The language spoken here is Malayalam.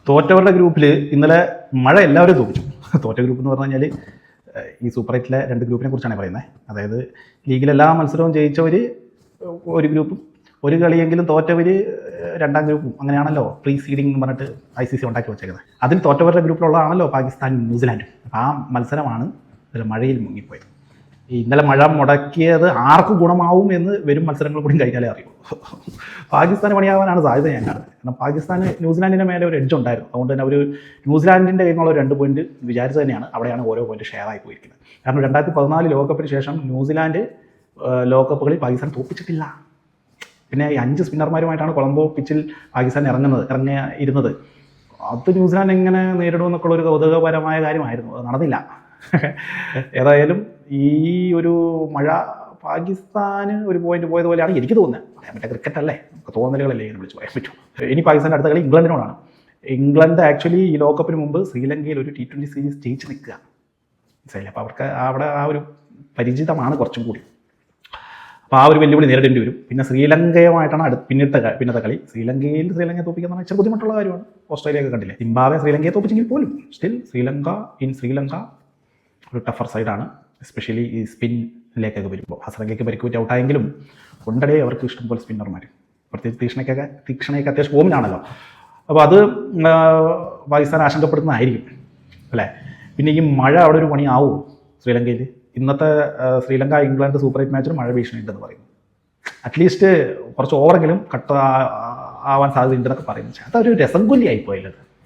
തോറ്റവരുടെ ഗ്രൂപ്പിൽ ഇന്നലെ മഴ എല്ലാവരും തോപ്പിച്ചു. തോറ്റ ഗ്രൂപ്പ് എന്ന് പറഞ്ഞു കഴിഞ്ഞാൽ ഈ സൂപ്പർ 8-ലെ 2 ഗ്രൂപ്പിനെ കുറിച്ചാണ് പറയുന്നത്. അതായത് ലീഗിലെല്ലാ മത്സരവും ജയിച്ചവർ ഒരു ഗ്രൂപ്പും, ഒരു കളിയെങ്കിലും തോറ്റവർ 2ാം ഗ്രൂപ്പും. അങ്ങനെയാണല്ലോ പ്രീ സീഡിംഗ് എന്ന് പറഞ്ഞിട്ട് ICC ഉണ്ടാക്കി വെച്ചേക്കുന്നത്. അതിൽ തോറ്റവരുടെ ഗ്രൂപ്പിലുള്ളതാണല്ലോ പാകിസ്ഥാനും ന്യൂസിലാൻഡും. അപ്പോൾ ആ മത്സരമാണ് ഇതിൽ മഴയിൽ മുങ്ങിപ്പോയത്. ഇന്നലെ മഴ മുടക്കിയത് ആർക്ക് ഗുണമാവും എന്ന് വരും മത്സരങ്ങൾ കൂടി കഴിഞ്ഞാലേ അറിയൂ. പാകിസ്ഥാന് പണിയാവാനാണ് സാധ്യത ഞാൻ കാണുന്നത്. കാരണം പാകിസ്ഥാന് ന്യൂസിലാൻഡിൻ്റെ മേലെ ഒരു എഡ്ജ് ഉണ്ടായിരുന്നു. അതുകൊണ്ട് തന്നെ ഒരു ന്യൂസിലാൻഡിൻ്റെ കയ്യിൽ നിന്നുള്ള 2 പോയിന്റ് വിചാരിച്ച് തന്നെയാണ് അവിടെയാണ് ഓരോ പോയിന്റ് ഷെയർ ആയി പോയിരിക്കുന്നത്. കാരണം 2014 ലോകകപ്പിന് ശേഷം ന്യൂസിലാൻഡ് ലോകകപ്പുകളിൽ പാകിസ്ഥാൻ തോപ്പിച്ചിട്ടില്ല. പിന്നെ ഈ 5 സ്പിന്നർമാരുമായിട്ടാണ് കൊളംബോ പിച്ചിൽ പാകിസ്ഥാൻ ഇരുന്നത്. അത് ന്യൂസിലാൻഡ് എങ്ങനെ നേരിടുമെന്നൊക്കെ ഒരു കൗതുകപരമായ കാര്യമായിരുന്നു. അത് നടന്നില്ല. ഏതായാലും ഈ ഒരു മഴ പാകിസ്ഥാന് ഒരു പോയിന്റ് പോയതുപോലെയാണ് എനിക്ക് തോന്നുന്നത്. പറയാൻ പറ്റുക, ക്രിക്കറ്റ് അല്ലേ, നമുക്ക് തോന്നലുകളല്ലേ ഇങ്ങനെ വിളിച്ച് പറയാൻ പറ്റും. ഇനി പാകിസ്ഥാൻ്റെ അടുത്ത കളി ഇംഗ്ലണ്ടിനോടാണ്. ഇംഗ്ലണ്ട് ആക്ച്വലി ഈ ലോകകപ്പിന് മുമ്പ് ശ്രീലങ്കയിൽ ഒരു T20 സീരീസ് ജയിച്ച് നിൽക്കുക. മനസ്സിലായില്ലേ? അപ്പോൾ അവർക്ക് അവിടെ ആ ഒരു പരിചിതമാണ് കുറച്ചും കൂടി. അപ്പോൾ ആ ഒരു വെല്ലുവിളി നേരിടേണ്ടി വരും. പിന്നെ ശ്രീലങ്കയുമായിട്ടാണ് പിന്നത്തെ കളി. ശ്രീലങ്കയെ തോപ്പിക്കുക എന്ന് പറഞ്ഞാൽ ഇച്ചിരി ബുദ്ധിമുട്ടുള്ള കാര്യമാണ്. ഓസ്ട്രേലിയയൊക്കെ കണ്ടില്ലേ, സിംബാബ്വെ ശ്രീലങ്കയെ തോപ്പിച്ചെങ്കിൽ പോലും സ്റ്റിൽ ശ്രീലങ്ക ഒരു ടഫർ സൈഡാണ്. എസ്പെഷ്യലി ഈ സ്പിന്നിലേക്കൊക്കെ വരുമ്പോൾ. ഹസറങ്കയ്ക്ക് പരിക്ക് പറ്റി ഔട്ടായെങ്കിലും കൊണ്ടടേ അവർക്ക് ഇഷ്ടംപോലെ സ്പിന്നർമാർ, പ്രത്യേകിച്ച് തീക്ഷണയൊക്കെ അത്യാവശ്യം ഫോമിനാണല്ലോ. അപ്പോൾ അത് പാകിസ്ഥാൻ ആശങ്കപ്പെടുത്തുന്നതായിരിക്കും അല്ലേ. പിന്നെ ഈ മഴ അവിടെ ഒരു പണിയാവുമോ ശ്രീലങ്കയിൽ? ഇന്നത്തെ ശ്രീലങ്ക ഇംഗ്ലണ്ട് സൂപ്പർ 8 മാച്ചിൽ മഴ ഭീഷണി ഉണ്ടെന്ന് പറയുന്നു. അറ്റ്ലീസ്റ്റ് കുറച്ച് ഓവറെങ്കിലും കട്ട് ആവാൻ സാധ്യത ഉണ്ടെന്നൊക്കെ പറയുന്നു. അതൊരു രസം കൊല്ലിയായിപ്പോയത്.